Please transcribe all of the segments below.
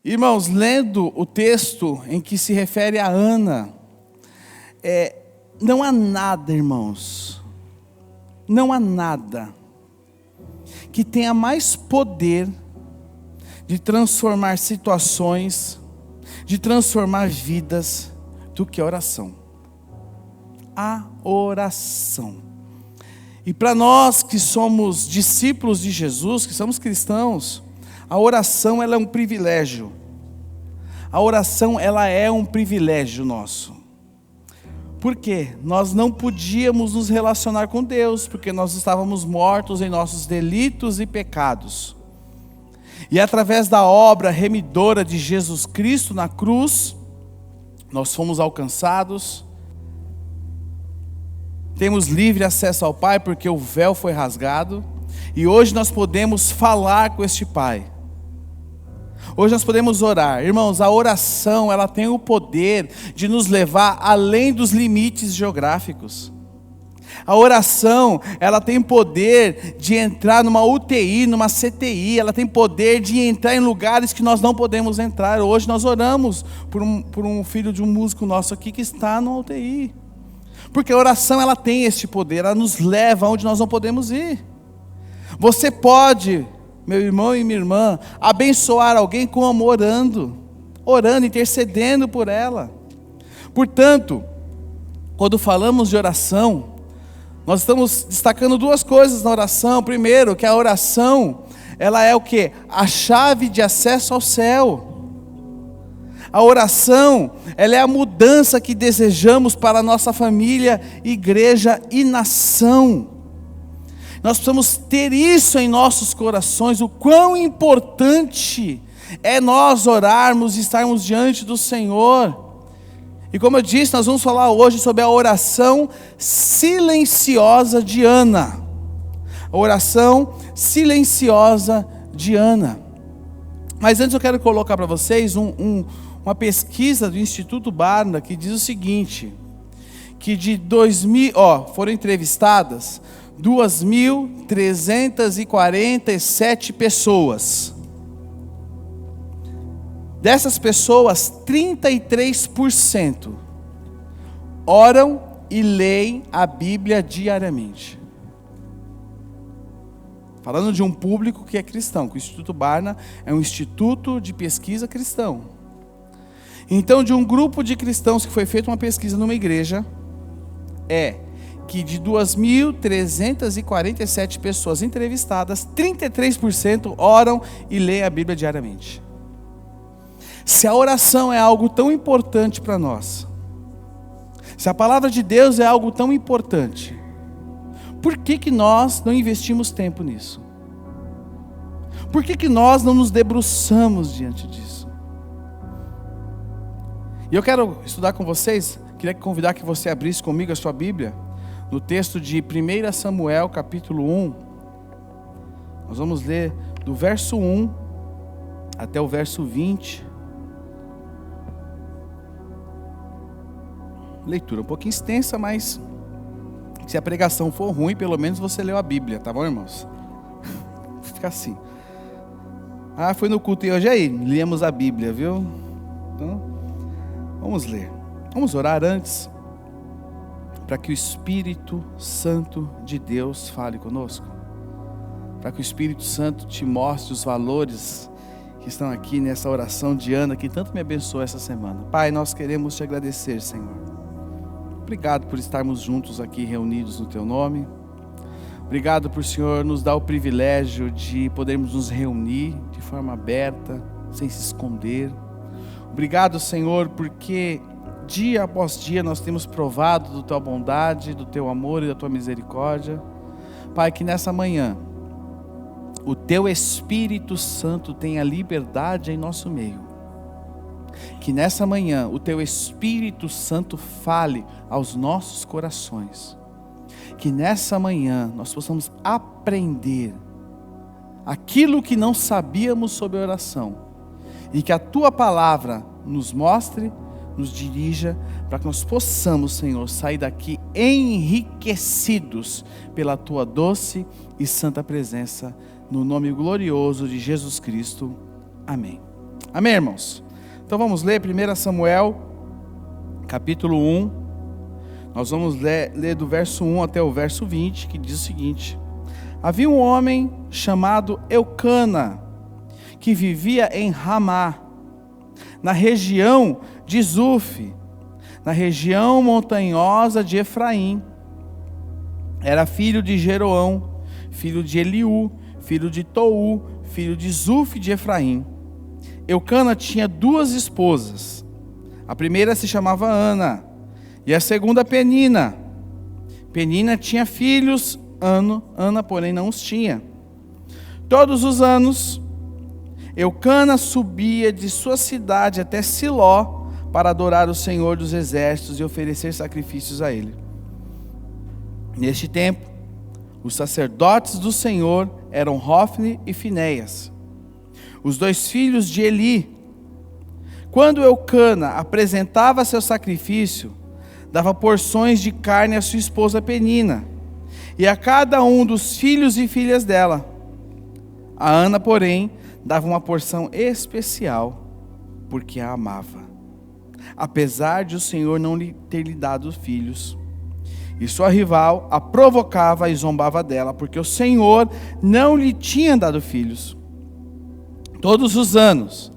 Irmãos, lendo o texto em que se refere a Ana, não há nada, irmãos, não há nada que tenha mais poder de transformar situações, de transformar vidas, do que a oração. A oração. E para nós que somos discípulos de Jesus, que somos cristãos, a oração ela é um privilégio. A oração ela é um privilégio nosso. Por quê? Nós não podíamos nos relacionar com Deus, porque nós estávamos mortos em nossos delitos e pecados. E através da obra remidora de Jesus Cristo na cruz, nós fomos alcançados. Temos livre acesso ao Pai, porque o véu foi rasgado. E hoje nós podemos falar com este Pai. Hoje nós podemos orar. Irmãos, a oração, ela tem o poder de nos levar além dos limites geográficos. A oração, ela tem poder de entrar numa UTI, numa CTI. Ela tem poder de entrar em lugares que nós não podemos entrar. Hoje nós oramos por um filho de um músico nosso aqui que está numa UTI. Porque a oração, ela tem este poder. Ela nos leva onde nós não podemos ir. Você pode, meu irmão e minha irmã, abençoar alguém com amor, orando, intercedendo por ela. Portanto, quando falamos de oração, nós estamos destacando duas coisas na oração. Primeiro, que a oração, ela é o quê? A chave de acesso ao céu. A oração, ela é a mudança que desejamos para a nossa família, igreja e nação. Nós precisamos ter isso em nossos corações, o quão importante é nós orarmos e estarmos diante do Senhor. E como eu disse, nós vamos falar hoje sobre a oração silenciosa de Ana. A oração silenciosa de Ana. Mas antes eu quero colocar para vocês uma pesquisa do Instituto Barna que diz o seguinte, que de foram entrevistadas 2.347 pessoas. Dessas pessoas, 33% oram e leem a Bíblia diariamente. Falando de um público que é cristão, que o Instituto Barna é um instituto de pesquisa cristão. Então, de um grupo de cristãos que foi feita uma pesquisa numa igreja, que de 2.347 pessoas entrevistadas, 33% oram e leem a Bíblia diariamente. Se a oração é algo tão importante para nós, se a palavra de Deus é algo tão importante, por que nós não investimos tempo nisso? Por que nós não nos debruçamos diante disso? E eu quero estudar com vocês, queria convidar que você abrisse comigo a sua Bíblia, no texto de 1 Samuel, capítulo 1. Nós vamos ler do verso 1 até o verso 20. Leitura um pouquinho extensa, mas se a pregação for ruim, pelo menos você leu a Bíblia, tá bom, irmãos? Fica assim. Foi no culto e hoje aí, lemos a Bíblia, viu? Então, vamos ler. Vamos orar antes, para que o Espírito Santo de Deus fale conosco. Para que o Espírito Santo te mostre os valores que estão aqui nessa oração de Ana, que tanto me abençoou essa semana. Pai, nós queremos te agradecer, Senhor. Obrigado por estarmos juntos aqui reunidos no Teu nome. Obrigado por, Senhor, nos dar o privilégio de podermos nos reunir de forma aberta, sem se esconder. Obrigado, Senhor, porque dia após dia nós temos provado da Tua bondade, do Teu amor e da Tua misericórdia. Pai, que nessa manhã o Teu Espírito Santo tenha liberdade em nosso meio. Que nessa manhã o Teu Espírito Santo fale aos nossos corações. Que nessa manhã nós possamos aprender aquilo que não sabíamos sobre a oração. E que a Tua palavra nos mostre, nos dirija, para que nós possamos, Senhor, sair daqui enriquecidos pela Tua doce e santa presença. No nome glorioso de Jesus Cristo. Amém. Amém, irmãos? Então vamos ler 1 Samuel, capítulo 1. Nós vamos ler do verso 1 até o verso 20, que diz o seguinte: havia um homem chamado Eucana, que vivia em Ramá, na região de Zuf, na região montanhosa de Efraim. Era filho de Jeroão, filho de Eliú, filho de Tou, filho de Zuf de Efraim. Eucana tinha 2 esposas. A primeira se chamava Ana, e a segunda Penina. Penina tinha filhos, Ana, porém, não os tinha. Todos os anos, Eucana subia de sua cidade até Siló para adorar o Senhor dos Exércitos e oferecer sacrifícios a Ele. Neste tempo, os sacerdotes do Senhor eram Hofni e Finéias, os 2 filhos de Eli. Quando Eucana apresentava seu sacrifício, dava porções de carne à sua esposa Penina, e a cada um dos filhos e filhas dela. A Ana, porém, dava uma porção especial, porque a amava, apesar de o Senhor não ter lhe dado filhos. E sua rival a provocava e zombava dela, porque o Senhor não lhe tinha dado filhos. Todos os anos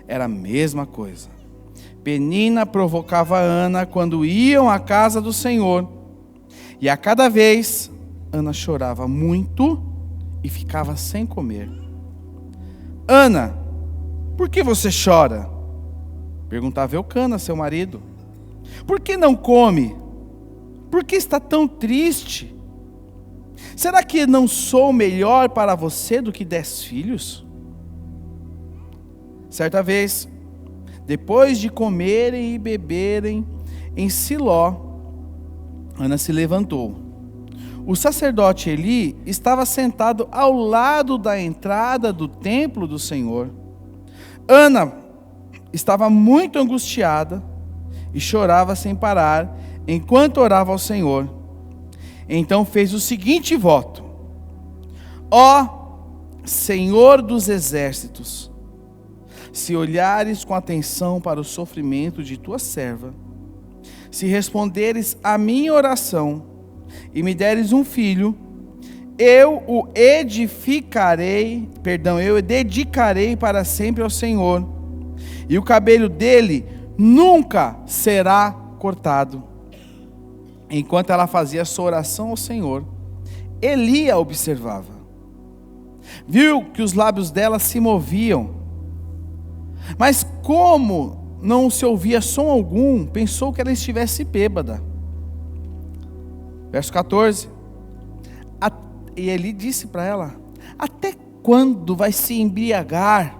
era a mesma coisa. Penina provocava Ana quando iam à casa do Senhor, e a cada vez Ana chorava muito e ficava sem comer. Ana, por que você chora? Perguntava Eucana, seu marido. Por que não come? Por que está tão triste? Será que não sou melhor para você do que 10 filhos? Certa vez, depois de comerem e beberem em Siló, Ana se levantou. O sacerdote Eli estava sentado ao lado da entrada do templo do Senhor. Ana estava muito angustiada e chorava sem parar enquanto orava ao Senhor. Então fez o seguinte voto: ó Senhor dos exércitos, se olhares com atenção para o sofrimento de tua serva, se responderes à minha oração e me deres um filho, eu dedicarei para sempre ao Senhor, e o cabelo dele nunca será cortado. Enquanto ela fazia sua oração ao Senhor, Eli a observava. Viu que os lábios dela se moviam, mas como não se ouvia som algum, pensou que ela estivesse bêbada. Verso 14. E Eli disse para ela: até quando vai se embriagar?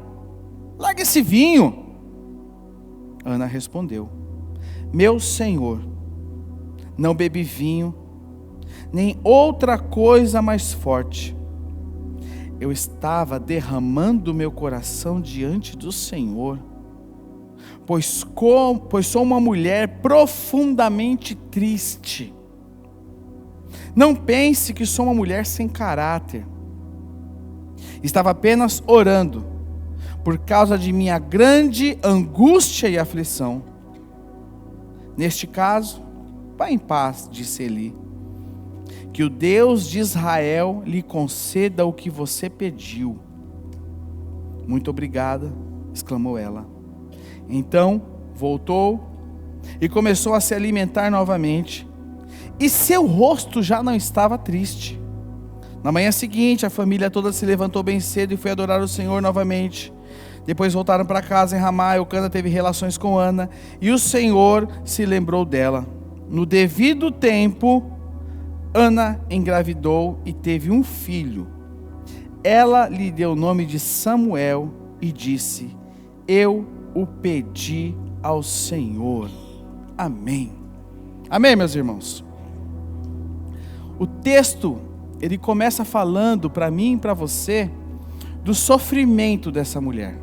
Larga esse vinho. Ana respondeu: meu senhor, não bebi vinho, nem outra coisa mais forte. Eu estava derramando meu coração diante do Senhor, pois sou uma mulher profundamente triste. Não pense que sou uma mulher sem caráter. Estava apenas orando, por causa de minha grande angústia e aflição. Neste caso, vá em paz, disse Eli. Que o Deus de Israel lhe conceda o que você pediu. Muito obrigada, exclamou ela. Então voltou e começou a se alimentar novamente, e seu rosto já não estava triste. Na manhã seguinte, a família toda se levantou bem cedo e foi adorar o Senhor novamente. Depois voltaram para casa em Ramá. Eucana teve relações com Ana, e o Senhor se lembrou dela. No devido tempo, Ana engravidou e teve um filho. Ela lhe deu o nome de Samuel e disse: eu o pedi ao Senhor. Amém. Amém, meus irmãos. O texto, ele começa falando para mim e para você do sofrimento dessa mulher.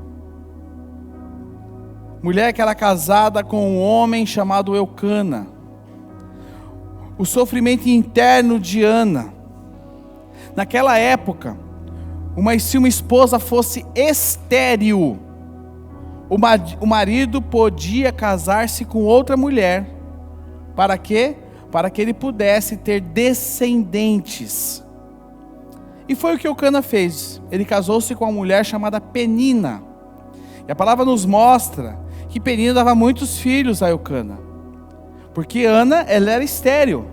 Mulher que era casada com um homem chamado Eucana. O sofrimento interno de Ana. Naquela época, se uma esposa fosse estéril, o marido podia casar-se com outra mulher. Para quê? Para que ele pudesse ter descendentes. E foi o que Eucana fez. Ele casou-se com uma mulher chamada Penina. E a palavra nos mostra que Penina dava muitos filhos a Eucana. Porque Ana, ela era estéril.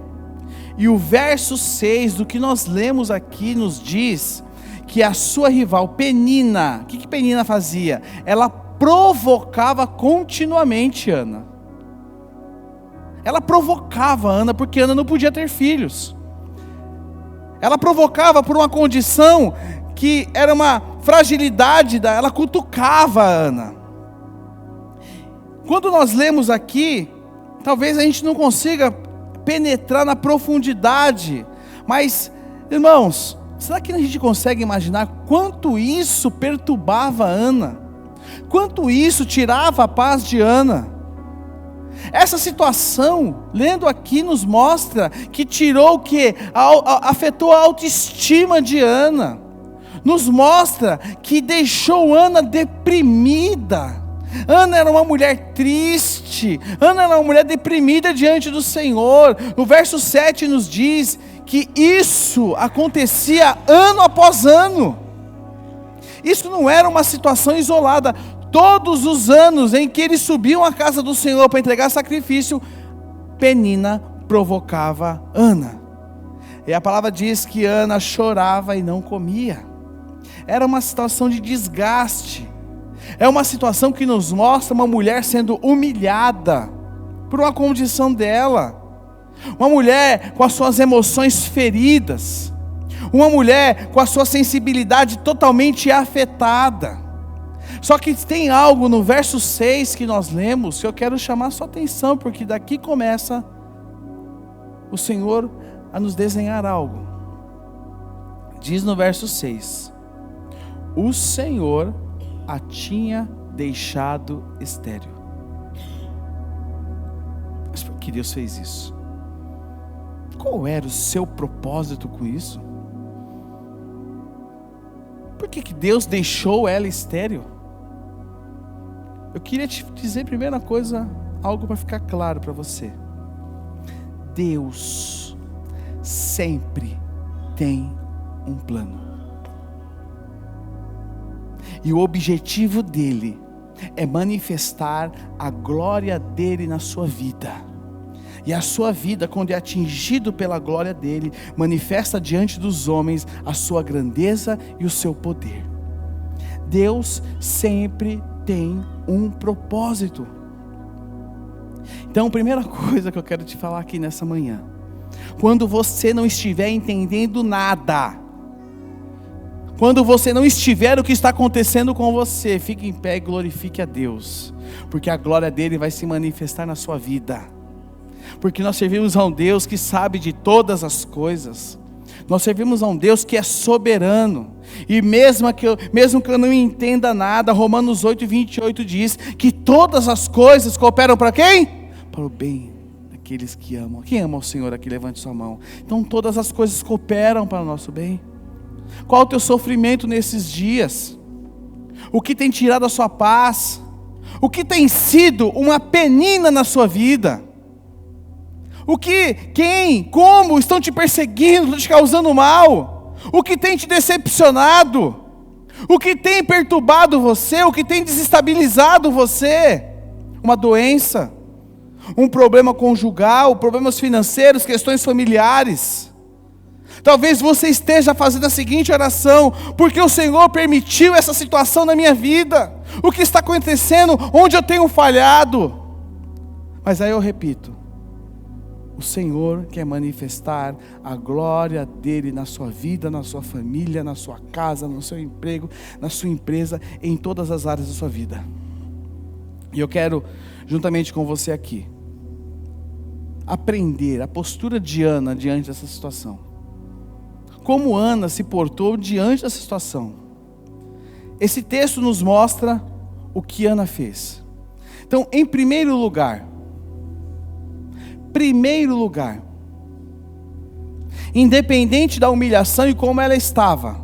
E o verso 6 do que nós lemos aqui nos diz que a sua rival Penina, o que Penina fazia? Ela provocava continuamente Ana. Ela provocava Ana porque Ana não podia ter filhos. Ela provocava por uma condição que era uma fragilidade, ela cutucava Ana. Quando nós lemos aqui, talvez a gente não consiga penetrar na profundidade, mas, irmãos, será que a gente consegue imaginar quanto isso perturbava Ana? Quanto isso tirava a paz de Ana? Essa situação, lendo aqui, nos mostra que tirou o que? Afetou a autoestima de Ana. Nos mostra que deixou Ana deprimida. Ana era uma mulher triste. Ana era uma mulher deprimida diante do Senhor. No verso 7 nos diz que isso acontecia ano após ano. Isso não era uma situação isolada. Todos os anos em que eles subiam à casa do Senhor para entregar sacrifício, Penina provocava Ana. E a palavra diz que Ana chorava e não comia. Era uma situação de desgaste. É uma situação que nos mostra uma mulher sendo humilhada por uma condição dela. Uma mulher com as suas emoções feridas. Uma mulher com a sua sensibilidade totalmente afetada. Só que tem algo no verso 6 que nós lemos, que eu quero chamar a sua atenção, porque daqui começa o Senhor a nos desenhar algo. Diz no verso 6: o Senhor a tinha deixado estéril. Mas por que Deus fez isso? Qual era o seu propósito com isso? Por que Deus deixou ela estéril? Eu queria te dizer, primeira coisa, algo para ficar claro para você. Deus sempre tem um plano. E o objetivo dele é manifestar a glória dele na sua vida. E a sua vida, quando é atingido pela glória dele, manifesta diante dos homens a sua grandeza e o seu poder. Deus sempre tem um propósito. Então, a primeira coisa que eu quero te falar aqui nessa manhã: quando você não estiver entendendo nada, quando você não estiver o que está acontecendo com você, fique em pé e glorifique a Deus, porque a glória dele vai se manifestar na sua vida. Porque nós servimos a um Deus que sabe de todas as coisas. Nós servimos a um Deus que é soberano. E mesmo que eu não entenda nada, Romanos 8:28 diz que todas as coisas cooperam para quem? Para o bem daqueles que amam. Quem ama o Senhor aqui, levante sua mão. Então todas as coisas cooperam para o nosso bem. Qual o teu sofrimento nesses dias? O que tem tirado a sua paz? O que tem sido uma penina na sua vida? Como estão te perseguindo, estão te causando mal? O que tem te decepcionado? O que tem perturbado você? O que tem desestabilizado você? Uma doença? Um problema conjugal? Problemas financeiros? Questões familiares? Talvez você esteja fazendo a seguinte oração: porque o Senhor permitiu essa situação na minha vida? O que está acontecendo? Onde eu tenho falhado? Mas aí eu repito: o Senhor quer manifestar a glória dele na sua vida, na sua família, na sua casa, no seu emprego, na sua empresa, em todas as áreas da sua vida. E eu quero, juntamente com você aqui, aprender a postura de Ana diante dessa situação. Como Ana se portou diante dessa situação. Esse texto nos mostra o que Ana fez. Então, em primeiro lugar, independente da humilhação e como ela estava,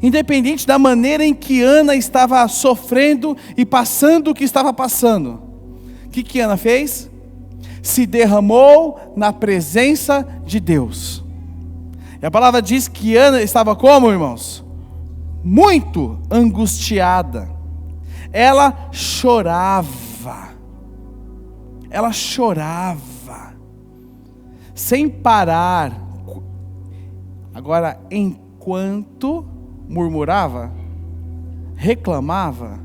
Independente da maneira em que Ana estava sofrendo e passando o que estava passando, o que Ana fez? Se derramou na presença de Deus. E a palavra diz que Ana estava como, irmãos? Muito angustiada. Ela chorava. Ela chorava. Sem parar. Agora, enquanto murmurava, reclamava,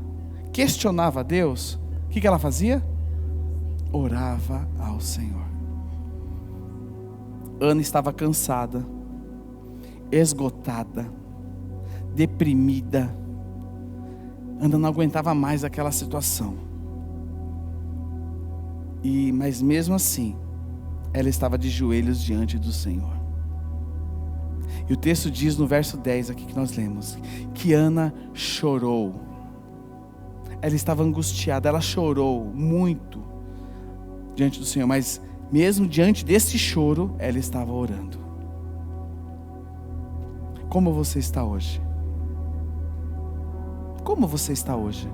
questionava a Deus, o que ela fazia? Orava ao Senhor. Ana estava cansada, esgotada, deprimida. Ana não aguentava mais aquela situação. Mas mesmo assim, ela estava de joelhos diante do Senhor. E o texto diz no verso 10 aqui que nós lemos, que Ana chorou. Ela estava angustiada, ela chorou muito diante do Senhor, mas mesmo diante desse choro, ela estava orando. Como você está hoje? Como você está hoje?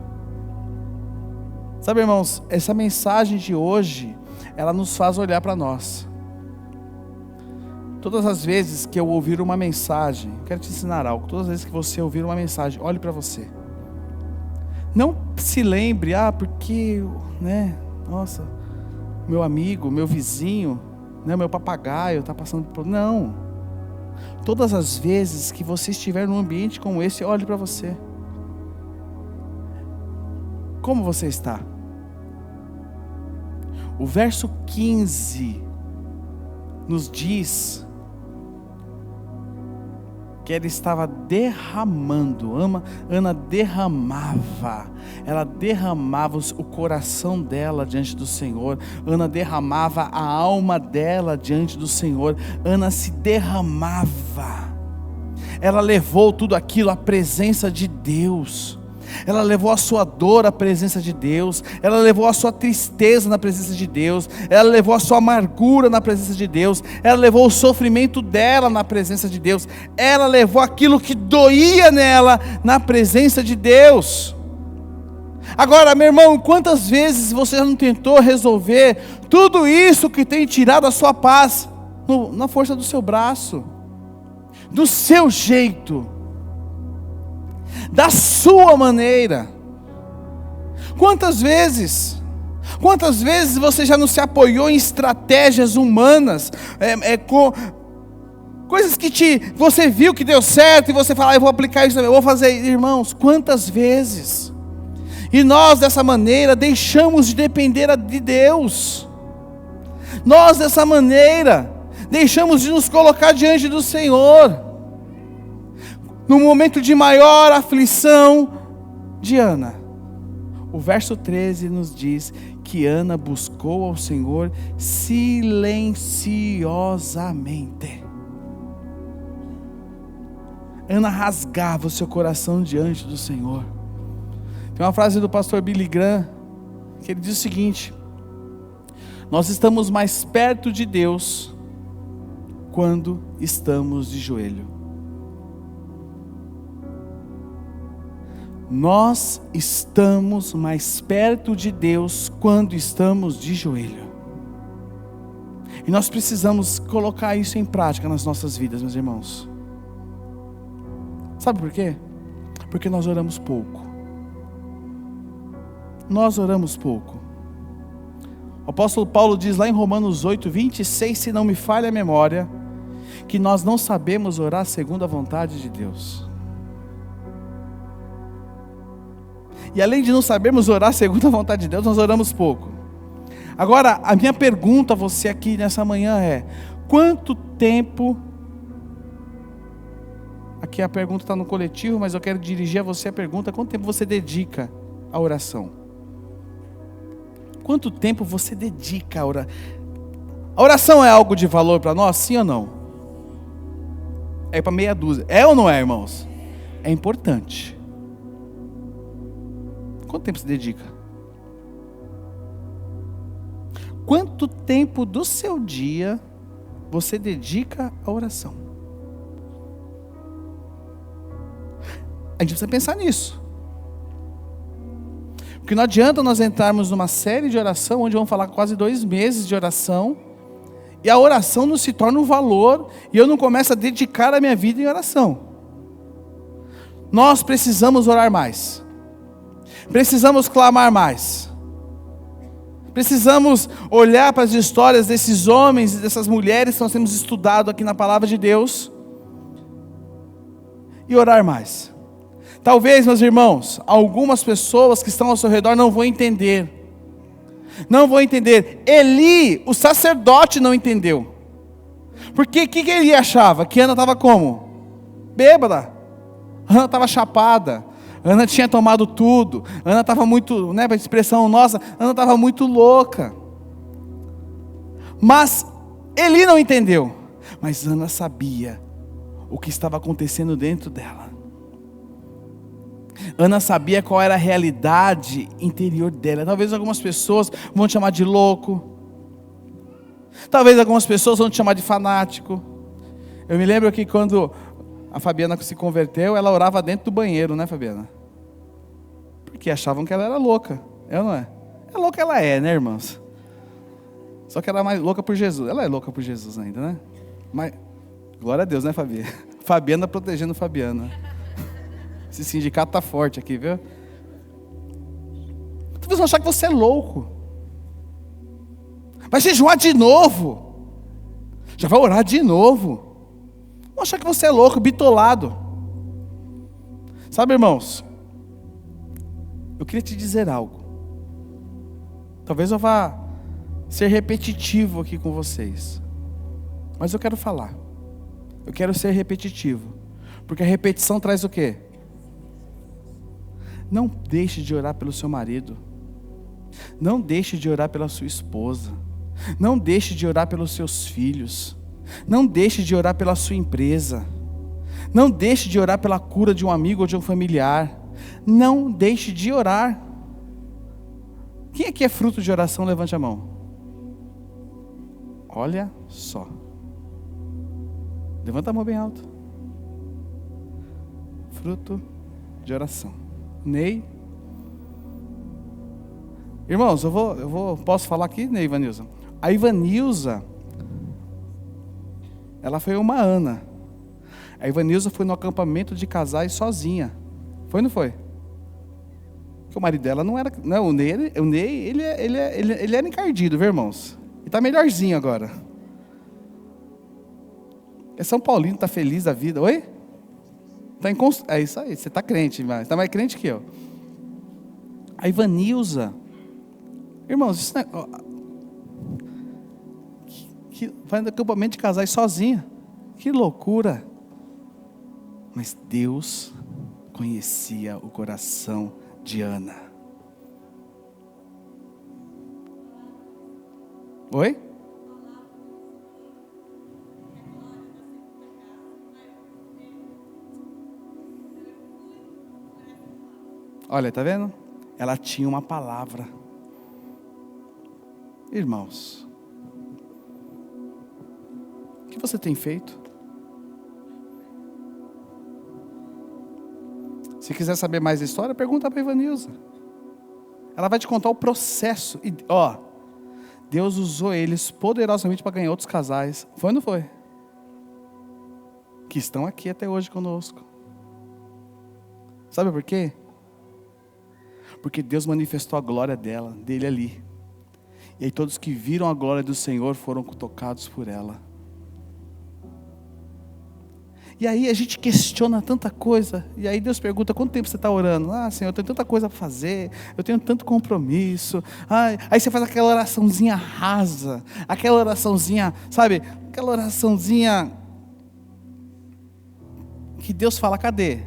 Sabe, irmãos, essa mensagem de hoje, ela nos faz olhar para nós. Todas as vezes que eu ouvir uma mensagem, quero te ensinar algo. Todas as vezes que você ouvir uma mensagem, olhe para você. Não se lembre, porque, nossa, meu amigo, meu vizinho, meu papagaio está passando por... Não. Todas as vezes que você estiver num ambiente como esse, olhe para você. Como você está? O verso 15 nos diz que ela estava derramando. Ana derramava. Ela derramava o coração dela diante do Senhor. Ana derramava a alma dela diante do Senhor. Ana se derramava. Ela levou tudo aquilo à presença de Deus. Ela levou a sua dor à presença de Deus. Ela levou a sua tristeza na presença de Deus. Ela levou a sua amargura na presença de Deus. Ela levou o sofrimento dela na presença de Deus. Ela levou aquilo que doía nela na presença de Deus. Agora, meu irmão, quantas vezes você já não tentou resolver tudo isso que tem tirado a sua paz na força do seu braço, do seu jeito, da sua maneira? Quantas vezes você já não se apoiou em estratégias humanas, coisas que você viu que deu certo e você fala, eu vou aplicar isso, eu vou fazer. Irmãos, quantas vezes? E nós dessa maneira deixamos de depender de Deus. Nós dessa maneira deixamos de nos colocar diante do Senhor. No momento de maior aflição de Ana, o verso 13 nos diz que Ana buscou ao Senhor silenciosamente. Ana rasgava o seu coração diante do Senhor. Tem uma frase do pastor Billy Graham, que ele diz o seguinte: nós estamos mais perto de Deus quando estamos de joelho. Nós estamos mais perto de Deus quando estamos de joelho. E nós precisamos colocar isso em prática nas nossas vidas, meus irmãos. Sabe por quê? Porque nós oramos pouco. Nós oramos pouco. O apóstolo Paulo diz lá em Romanos 8:26, se não me falha a memória, que nós não sabemos orar segundo a vontade de Deus. E além de não sabermos orar segundo a vontade de Deus, nós oramos pouco. Agora, a minha pergunta a você aqui nessa manhã é: quanto tempo... Aqui a pergunta está no coletivo, mas eu quero dirigir a você a pergunta: quanto tempo você dedica à oração? Quanto tempo você dedica à oração? A oração é algo de valor para nós, sim ou não? É para meia dúzia. É ou não é, irmãos? É importante. Quanto tempo você dedica? Quanto tempo do seu dia você dedica à oração? A gente precisa pensar nisso. Porque não adianta nós entrarmos numa série de oração, onde vamos falar quase 2 meses de oração, e a oração não se torna um valor, e eu não começo a dedicar a minha vida em oração. Nós precisamos orar mais. Precisamos clamar mais. Precisamos olhar para as histórias desses homens e dessas mulheres que nós temos estudado aqui na Palavra de Deus, e orar mais. Talvez, meus irmãos, algumas pessoas que estão ao seu redor não vão entender. Não vão entender. Eli, o sacerdote, não entendeu. Porque o que Eli achava? Que Ana estava como? Bêbada. Ana estava chapada. Ana tinha tomado tudo. Ana estava muito, né, para a expressão nossa, Ana estava muito louca. Mas Eli não entendeu. Mas Ana sabia o que estava acontecendo dentro dela. Ana sabia qual era a realidade interior dela. Talvez algumas pessoas vão te chamar de louco. Talvez algumas pessoas vão te chamar de fanático. Eu me lembro que quando a Fabiana se converteu, ela orava dentro do banheiro, né, Fabiana? Porque achavam que ela era louca. É ou não é? É louca ela é, né, irmãos? Só que ela é mais louca por Jesus. Ela é louca por Jesus ainda, né? Mas, glória a Deus, né, Fabiana? Fabiana protegendo Fabiana. Esse sindicato está forte aqui, viu? Talvez vão achar que você é louco. Vai jejuar de novo. Já vai orar de novo. Vão achar que você é louco, bitolado. Sabe, irmãos? Eu queria te dizer algo. Talvez eu vá ser repetitivo aqui com vocês. Mas eu quero falar. Eu quero ser repetitivo. Porque a repetição traz o quê? Não deixe de orar pelo seu marido. Não deixe de orar pela sua esposa. Não deixe de orar pelos seus filhos. Não deixe de orar pela sua empresa. Não deixe de orar pela cura de um amigo ou de um familiar. Não deixe de orar. Quem aqui é fruto de oração? Levante a mão. Olha só. Levanta a mão bem alto. Fruto de oração. Ney. Irmãos, posso falar aqui, Ney, Ivanilza? A Ivanilza, ela foi uma Ana. A Ivanilza foi no acampamento de casais sozinha. Foi ou não foi? Porque o marido dela não era... Não, o Ney ele era encardido, viu, irmãos? Ele está melhorzinho agora. É São Paulino, está feliz da vida. Oi? É isso aí, você está crente, mas está mais crente que eu. A Ivanilza, irmãos, isso não é, que vai no acampamento de casais sozinha. Que loucura. Mas Deus conhecia o coração de Ana. Oi? Olha, tá vendo? Ela tinha uma palavra. Irmãos, o que você tem feito? Se quiser saber mais da história, pergunta para a Ivanilza. Ela vai te contar o processo. E, Deus usou eles poderosamente para ganhar outros casais. Foi ou não foi? Que estão aqui até hoje conosco. Sabe por quê? Porque Deus manifestou a glória dele ali. E aí todos que viram a glória do Senhor foram tocados por ela. E aí a gente questiona tanta coisa. E aí Deus pergunta, quanto tempo você está orando? Senhor, eu tenho tanta coisa para fazer. Eu tenho tanto compromisso. Aí você faz aquela oraçãozinha rasa. Aquela oraçãozinha, sabe? Aquela oraçãozinha que Deus fala, cadê?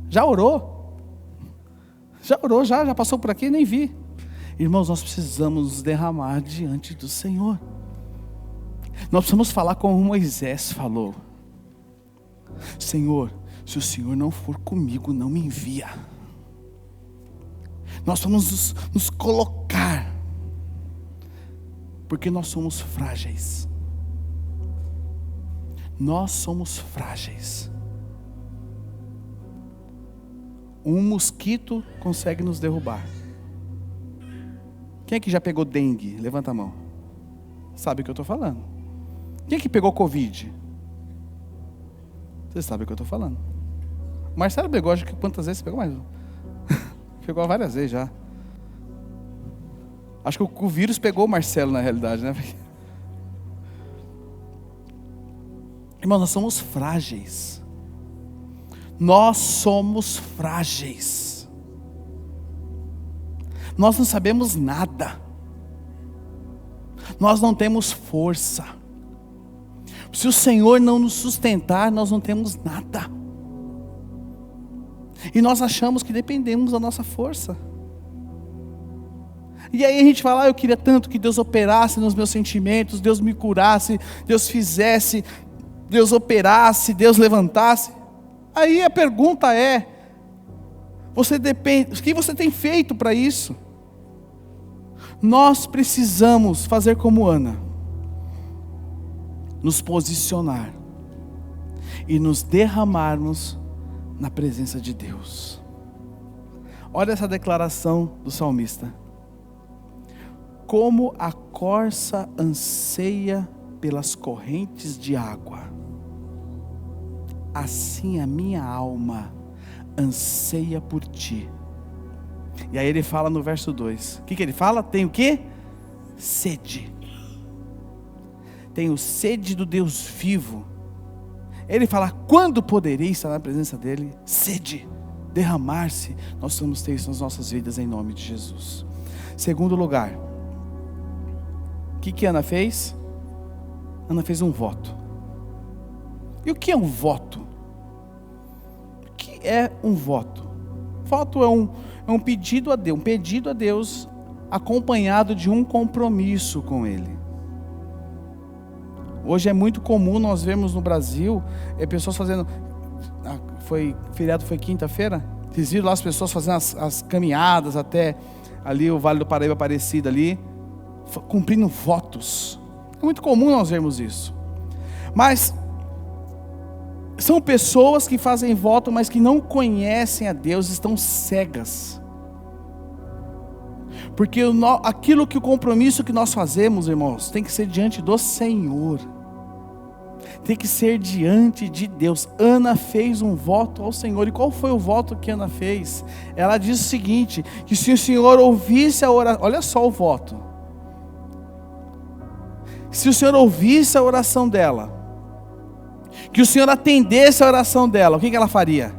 Já orou? Já orou, já passou por aqui, nem vi. Irmãos, nós precisamos nos derramar diante do Senhor. Nós precisamos falar como Moisés falou. Senhor, se o Senhor não for comigo, não me envia. Nós vamos nos colocar, porque nós somos frágeis. Nós somos frágeis. Um mosquito consegue nos derrubar. Quem é que já pegou dengue? Levanta a mão. Sabe o que eu estou falando. Quem é que pegou Covid? Você sabe o que eu estou falando. Marcelo pegou, acho que quantas vezes você pegou mais? Pegou várias vezes já. Acho que o vírus pegou o Marcelo na realidade, né? Irmão, nós somos frágeis. Nós somos frágeis. Nós não sabemos nada. Nós não temos força. Se o Senhor não nos sustentar, nós não temos nada. E nós achamos que dependemos da nossa força. E aí a gente fala, eu queria tanto que Deus operasse nos meus sentimentos, Deus me curasse, Deus fizesse, Deus operasse, Deus levantasse. Aí a pergunta é, você depende, o que você tem feito para isso? Nós precisamos fazer como Ana, nos posicionar e nos derramarmos na presença de Deus. Olha essa declaração do salmista. Como a corça anseia pelas correntes de água, assim a minha alma anseia por ti. E aí ele fala no verso 2. O que ele fala? Tem o quê? Sede. Tenho sede do Deus vivo. Ele fala, quando poderei estar na presença dele? Sede, derramar-se. Nós vamos ter isso nas nossas vidas em nome de Jesus. Segundo lugar, o que Ana fez? Ana fez um voto. E o que é um voto? O que é um voto? Voto é um pedido a Deus acompanhado de um compromisso com Ele. Hoje é muito comum nós vermos no Brasil pessoas fazendo, feriado foi quinta-feira, vocês viram lá as pessoas fazendo as caminhadas até ali o Vale do Paraíba Aparecida ali, cumprindo votos. É muito comum nós vermos isso. Mas são pessoas que fazem voto, mas que não conhecem a Deus, estão cegas. Porque aquilo que o compromisso que nós fazemos, irmãos, tem que ser diante do Senhor. Tem que ser diante de Deus. Ana fez um voto ao Senhor. E qual foi o voto que Ana fez? Ela diz o seguinte, que se o Senhor ouvisse a oração, olha só o voto. Se o Senhor ouvisse a oração dela, que o Senhor atendesse a oração dela, o que ela faria?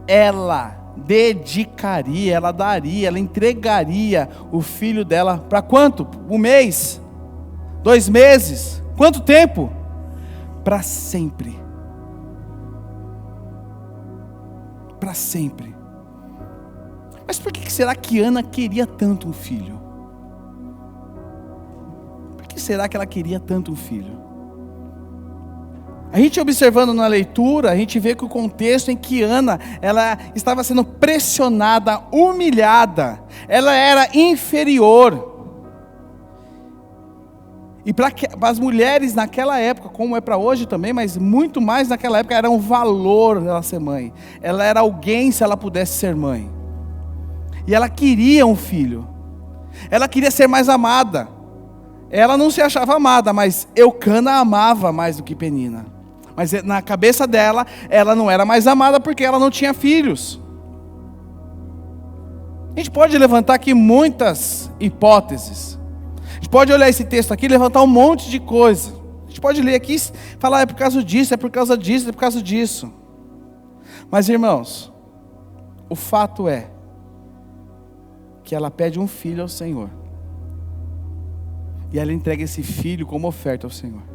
Ela dedicaria, ela daria, ela entregaria o filho dela para quanto? 1 mês? 2 meses? Quanto tempo? Para sempre. Para sempre. Mas por que será que Ana queria tanto um filho? Por que será que ela queria tanto um filho? A gente observando na leitura, a gente vê que o contexto em que Ana, ela estava sendo pressionada, humilhada, ela era inferior. E para as mulheres naquela época, como é para hoje também, mas muito mais naquela época, era um valor ela ser mãe. Ela era alguém se ela pudesse ser mãe. E ela queria um filho. Ela queria ser mais amada. Ela não se achava amada, mas Eucana a amava mais do que Penina. Mas na cabeça dela, ela não era mais amada porque ela não tinha filhos. A gente pode levantar aqui muitas hipóteses. A gente pode olhar esse texto aqui e levantar um monte de coisa. A gente pode ler aqui e falar, é por causa disso, é por causa disso, é por causa disso. Mas irmãos, o fato é que ela pede um filho ao Senhor. E ela entrega esse filho como oferta ao Senhor.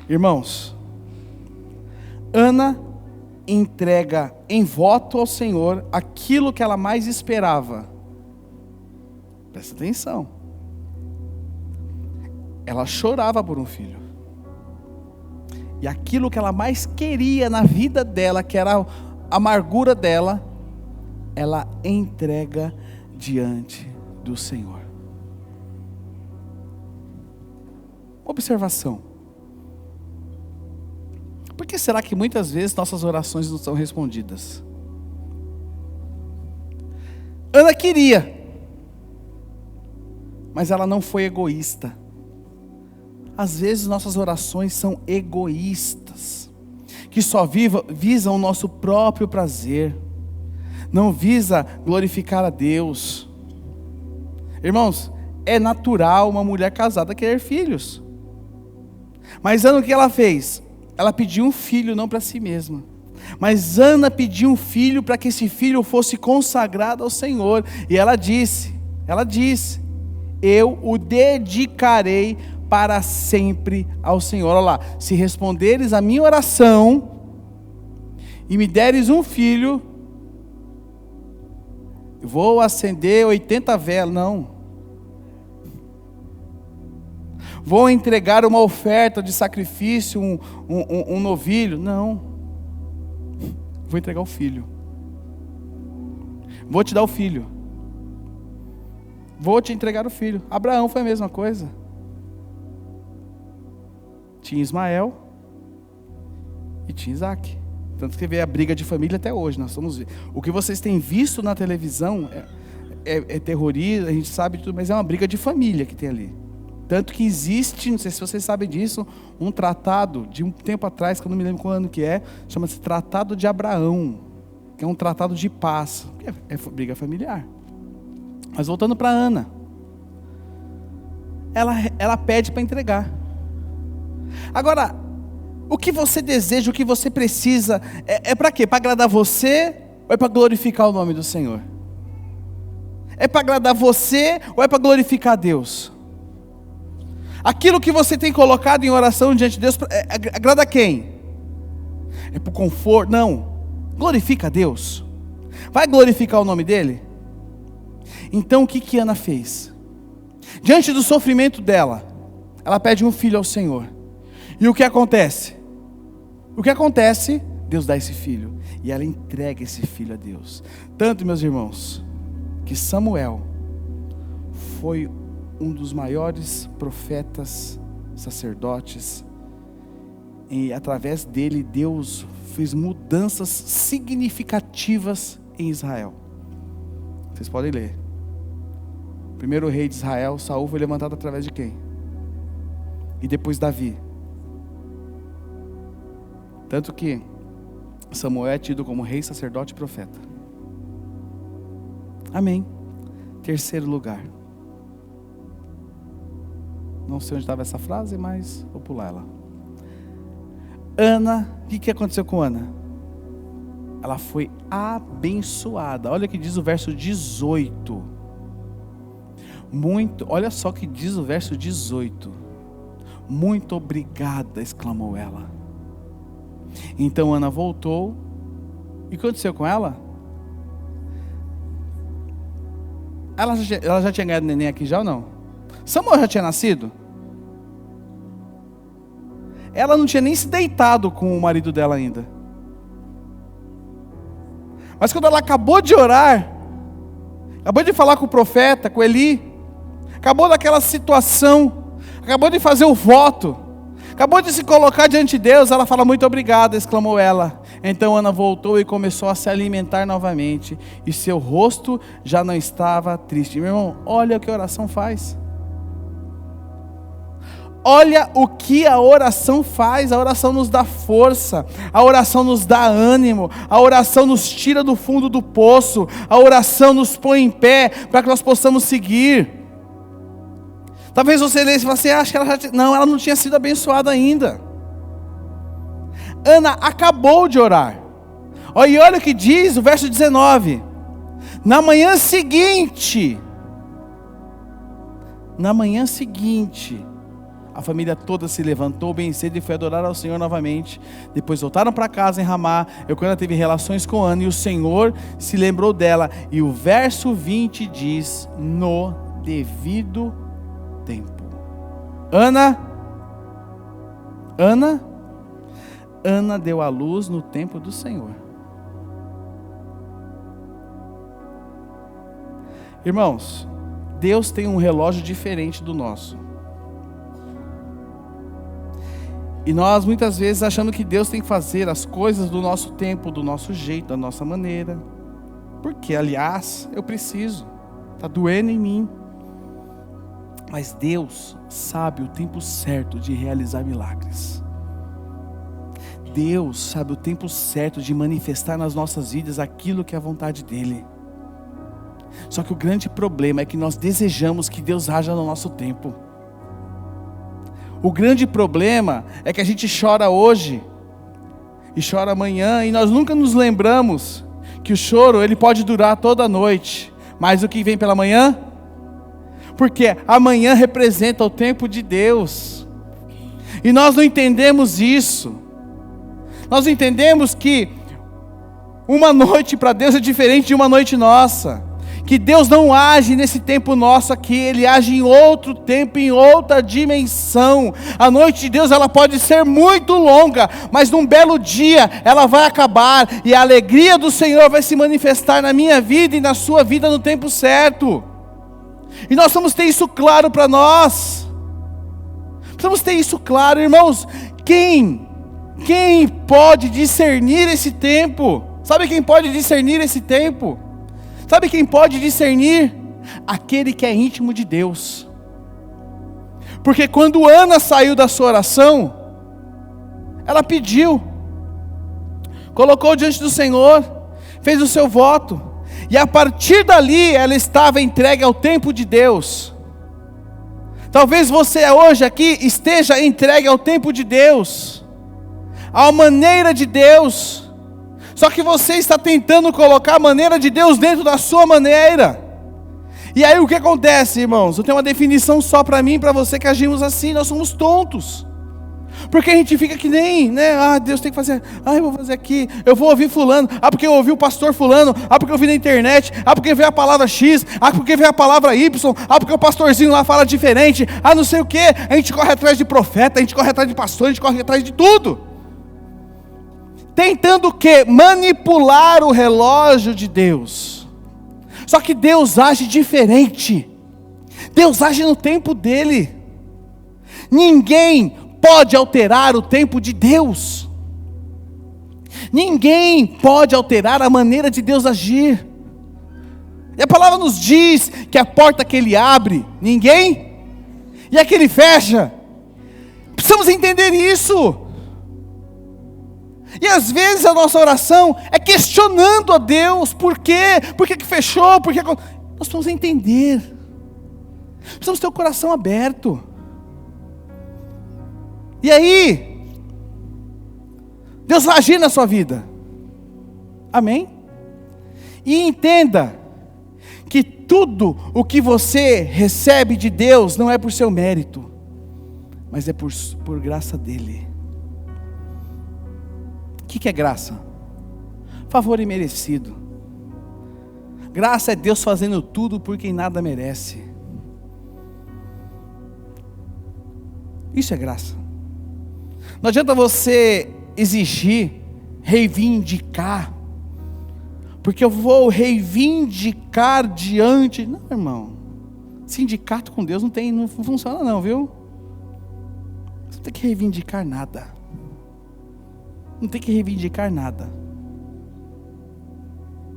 Irmãos, Ana entrega em voto ao Senhor aquilo que ela mais esperava. Presta atenção. Ela chorava por um filho. E aquilo que ela mais queria na vida dela, que era a amargura dela, ela entrega diante do Senhor. Observação. Por que será que muitas vezes nossas orações não são respondidas? Ana queria, mas ela não foi egoísta. Às vezes nossas orações são egoístas, que só visam o nosso próprio prazer, não visa glorificar a Deus. Irmãos, é natural uma mulher casada querer filhos. Mas Ana, o que ela fez? Ela pediu um filho não para si mesma. Mas Ana pediu um filho para que esse filho fosse consagrado ao Senhor. E ela disse, eu o dedicarei para sempre ao Senhor. Olha lá, se responderes a minha oração e me deres um filho, vou acender 80 velas, não. Vou entregar uma oferta de sacrifício, um novilho, não. Vou entregar o filho. Vou te dar o filho. Vou te entregar o filho. Abraão foi a mesma coisa. Tinha Ismael e tinha Isaac. Tanto que vê a briga de família até hoje. O que vocês têm visto na televisão é terrorismo, a gente sabe tudo, mas é uma briga de família que tem ali. Tanto que existe, não sei se vocês sabem disso, um tratado de um tempo atrás, que eu não me lembro qual ano que é, chama-se Tratado de Abraão, que é um tratado de paz, é briga familiar. Mas voltando para Ana, ela pede para entregar. Agora, o que você deseja, o que você precisa, é para quê? Para agradar você ou é para glorificar o nome do Senhor? É para agradar você ou é para glorificar a Deus? Aquilo que você tem colocado em oração diante de Deus, agrada a quem? É para o conforto? Não. Glorifica a Deus. Vai glorificar o nome dEle? Então o que Ana fez? Diante do sofrimento dela, ela pede um filho ao Senhor. E o que acontece? Deus dá esse filho. E ela entrega esse filho a Deus. Tanto, meus irmãos, que Samuel foi um dos maiores profetas, sacerdotes, e através dele Deus fez mudanças significativas em Israel. Vocês podem ler. O primeiro rei de Israel, Saul, foi levantado através de quem? E depois Davi. Tanto que Samuel é tido como rei, sacerdote e profeta. Amém. Terceiro lugar. Não sei onde estava essa frase, mas vou pular ela. Ana, o que aconteceu com Ana? Ela foi abençoada. Olha o que diz o verso 18. Olha só o que diz o verso 18. Muito obrigada, exclamou ela. Então Ana voltou. E o que aconteceu com ela? Ela já tinha ganhado neném aqui já ou não? Samuel já tinha nascido? Ela não tinha nem se deitado com o marido dela ainda. Mas quando ela acabou de orar, acabou de falar com o profeta, com Eli, acabou daquela situação, acabou de fazer o voto, acabou de se colocar diante de Deus, ela fala, muito obrigada, exclamou ela. Então Ana voltou e começou a se alimentar novamente, e seu rosto já não estava triste. Meu irmão, olha o que a oração faz. Olha o que a oração faz. A oração nos dá força, a oração nos dá ânimo, a oração nos tira do fundo do poço, a oração nos põe em pé para que nós possamos seguir. Talvez você leia e fale assim, acho que ela não tinha sido abençoada ainda. Ana acabou de orar. E olha o que diz o verso 19. Na manhã seguinte, a família toda se levantou bem cedo e foi adorar ao Senhor novamente. Depois voltaram para casa em Ramá. Eucana teve relações com Ana e o Senhor se lembrou dela. E o verso 20 diz, no devido tempo. Ana deu à luz no tempo do Senhor. Irmãos, Deus tem um relógio diferente do nosso. E nós muitas vezes achamos que Deus tem que fazer as coisas do nosso tempo, do nosso jeito, da nossa maneira. Porque, aliás, eu preciso. Está doendo em mim. Mas Deus sabe o tempo certo de realizar milagres. Deus sabe o tempo certo de manifestar nas nossas vidas aquilo que é a vontade dEle. Só que o grande problema é que nós desejamos que Deus haja no nosso tempo. O grande problema é que a gente chora hoje e chora amanhã, e nós nunca nos lembramos que o choro ele pode durar toda a noite, mas o que vem pela manhã? Porque amanhã representa o tempo de Deus, e nós não entendemos isso. Nós entendemos que uma noite para Deus é diferente de uma noite nossa, que Deus não age nesse tempo nosso aqui, Ele age em outro tempo, em outra dimensão. A noite de Deus ela pode ser muito longa, mas num belo dia ela vai acabar, e a alegria do Senhor vai se manifestar na minha vida e na sua vida no tempo certo. E nós precisamos ter isso claro para nós. Precisamos ter isso claro, irmãos. Quem pode discernir esse tempo? Sabe quem pode discernir esse tempo? Sabe quem pode discernir? Aquele que é íntimo de Deus. Porque quando Ana saiu da sua oração, ela pediu, colocou diante do Senhor, fez o seu voto, e a partir dali ela estava entregue ao tempo de Deus. Talvez você hoje aqui esteja entregue ao tempo de Deus, à maneira de Deus, só que você está tentando colocar a maneira de Deus dentro da sua maneira. E aí o que acontece, irmãos? Eu tenho uma definição só para mim e para você que agimos assim. Nós somos tontos, porque a gente fica que nem, né? Deus tem que fazer, eu vou fazer aqui, eu vou ouvir fulano, porque eu ouvi o pastor fulano, porque eu vi na internet, porque veio a palavra X, porque veio a palavra Y, porque o pastorzinho lá fala diferente, não sei o que. A gente corre atrás de profeta, a gente corre atrás de pastor, a gente corre atrás de tudo, tentando o quê? Manipular o relógio de Deus. Só que Deus age diferente. Deus age no tempo dele. Ninguém pode alterar o tempo de Deus. Ninguém pode alterar a maneira de Deus agir. E a palavra nos diz que a porta que Ele abre, ninguém, e a que Ele fecha, precisamos entender isso. E às vezes a nossa oração é questionando a Deus, por quê? Por que fechou? Por que... Nós precisamos entender, precisamos ter o coração aberto. E aí, Deus vai agir na sua vida, amém? E entenda, que tudo o que você recebe de Deus, não é por seu mérito, mas é por graça dEle. O que é graça? Favor imerecido. Graça é Deus fazendo tudo por quem nada merece. Isso é graça. Não adianta você exigir, reivindicar, porque eu vou reivindicar diante. Não, irmão. Sindicato com Deus não funciona não, viu? Você não tem que reivindicar nada. Não tem que reivindicar nada.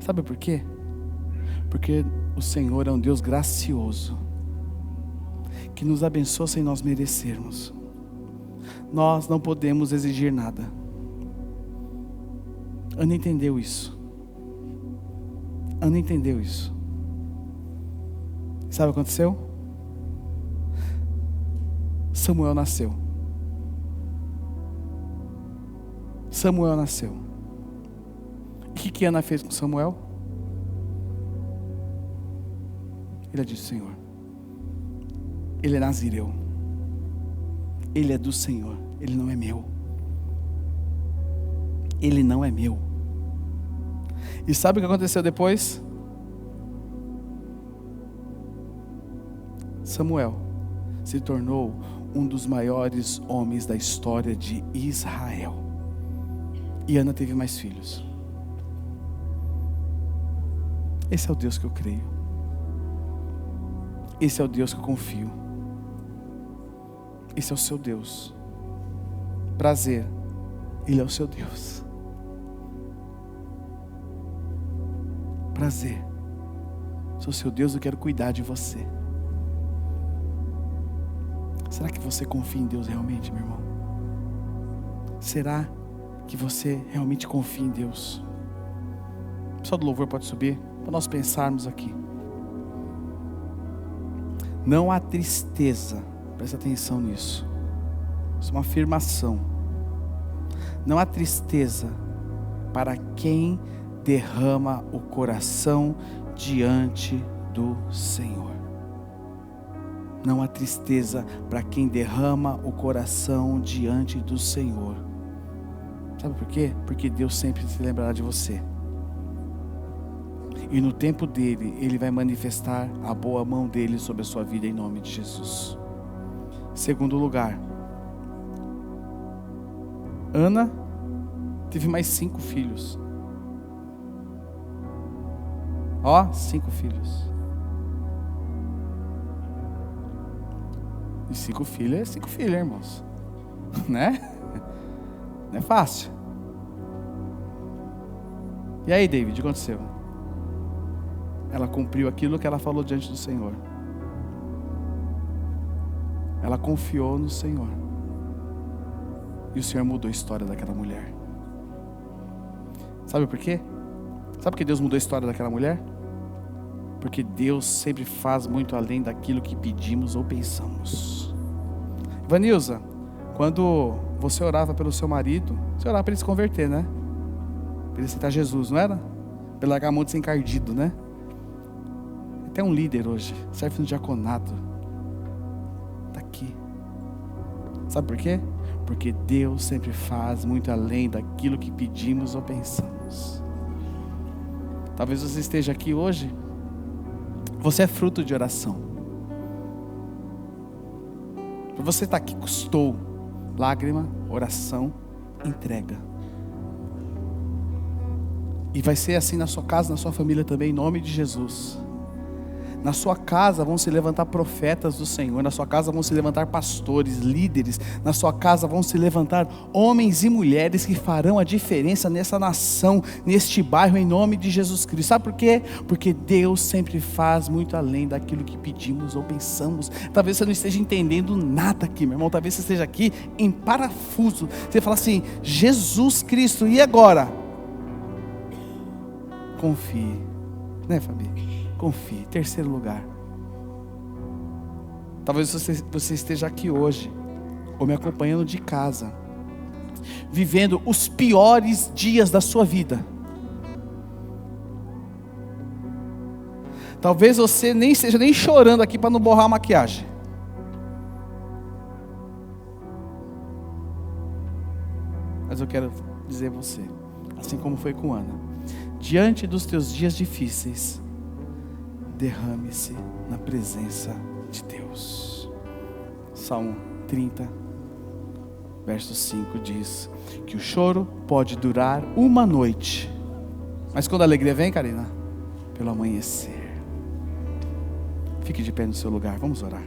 Sabe por quê? Porque o Senhor é um Deus gracioso, que nos abençoa sem nós merecermos. Nós não podemos exigir nada. Ana entendeu isso. Ana entendeu isso. Sabe o que aconteceu? Samuel nasceu. Samuel nasceu. O que Ana fez com Samuel? Ele disse: Senhor, ele é nazireu, ele é do Senhor, ele não é meu. Ele não é meu. E sabe o que aconteceu depois? Samuel se tornou um dos maiores homens da história de Israel. E Ana teve mais filhos. Esse é o Deus que eu creio. Esse é o Deus que eu confio. Esse é o seu Deus. prazer, Ele é o seu Deus. Prazer, sou seu Deus, eu quero cuidar de você. Será que você confia em Deus realmente, meu irmão? Será que você realmente confia em Deus? O pessoal do louvor pode subir, para nós pensarmos aqui. Não há tristeza, presta atenção nisso. Isso é uma afirmação. Não há tristeza para quem derrama o coração diante do Senhor. Não há tristeza para quem derrama o coração diante do Senhor. Sabe por quê? Porque Deus sempre se lembrará de você. E no tempo dele, Ele vai manifestar a boa mão dele sobre a sua vida em nome de Jesus. Segundo lugar, Ana teve mais 5 filhos. 5 filhos. E 5 filhos é 5 filhos, irmãos. Né? Não é fácil. E aí, David, o que aconteceu? Ela cumpriu aquilo que ela falou diante do Senhor. Ela confiou no Senhor. E o Senhor mudou a história daquela mulher. Sabe por quê? Sabe por que Deus mudou a história daquela mulher? Porque Deus sempre faz muito além daquilo que pedimos ou pensamos. Vanilza, quando você orava pelo seu marido, você orava para ele se converter, né? Para ele aceitar Jesus, não era? Para ele largar a mão de ser encardido, né? Até um líder hoje, serve no diaconato. Está aqui. Sabe por quê? Porque Deus sempre faz muito além daquilo que pedimos ou pensamos. Talvez você esteja aqui hoje, você é fruto de oração. Para você estar aqui custou lágrima, oração, entrega. E vai ser assim na sua casa, na sua família também, em nome de Jesus. Na sua casa vão se levantar profetas do Senhor. Na sua casa vão se levantar pastores, líderes. Na sua casa vão se levantar homens e mulheres que farão a diferença nessa nação, neste bairro, em nome de Jesus Cristo. Sabe por quê? Porque Deus sempre faz muito além daquilo que pedimos ou pensamos. Talvez você não esteja entendendo nada aqui, meu irmão. Talvez você esteja aqui em parafuso. Você fala assim: Jesus Cristo, e agora? Confie, né, Fabi? Confie. Terceiro lugar, talvez você esteja aqui hoje, ou me acompanhando de casa, vivendo os piores dias da sua vida. Talvez você nem esteja nem chorando aqui para não borrar a maquiagem. Mas eu quero dizer a você, assim como foi com Ana, diante dos teus dias difíceis, derrame-se na presença de Deus. Salmo 30, verso 5 diz que o choro pode durar uma noite, mas quando a alegria vem, Karina, pelo amanhecer. Fique de pé no seu lugar, vamos orar.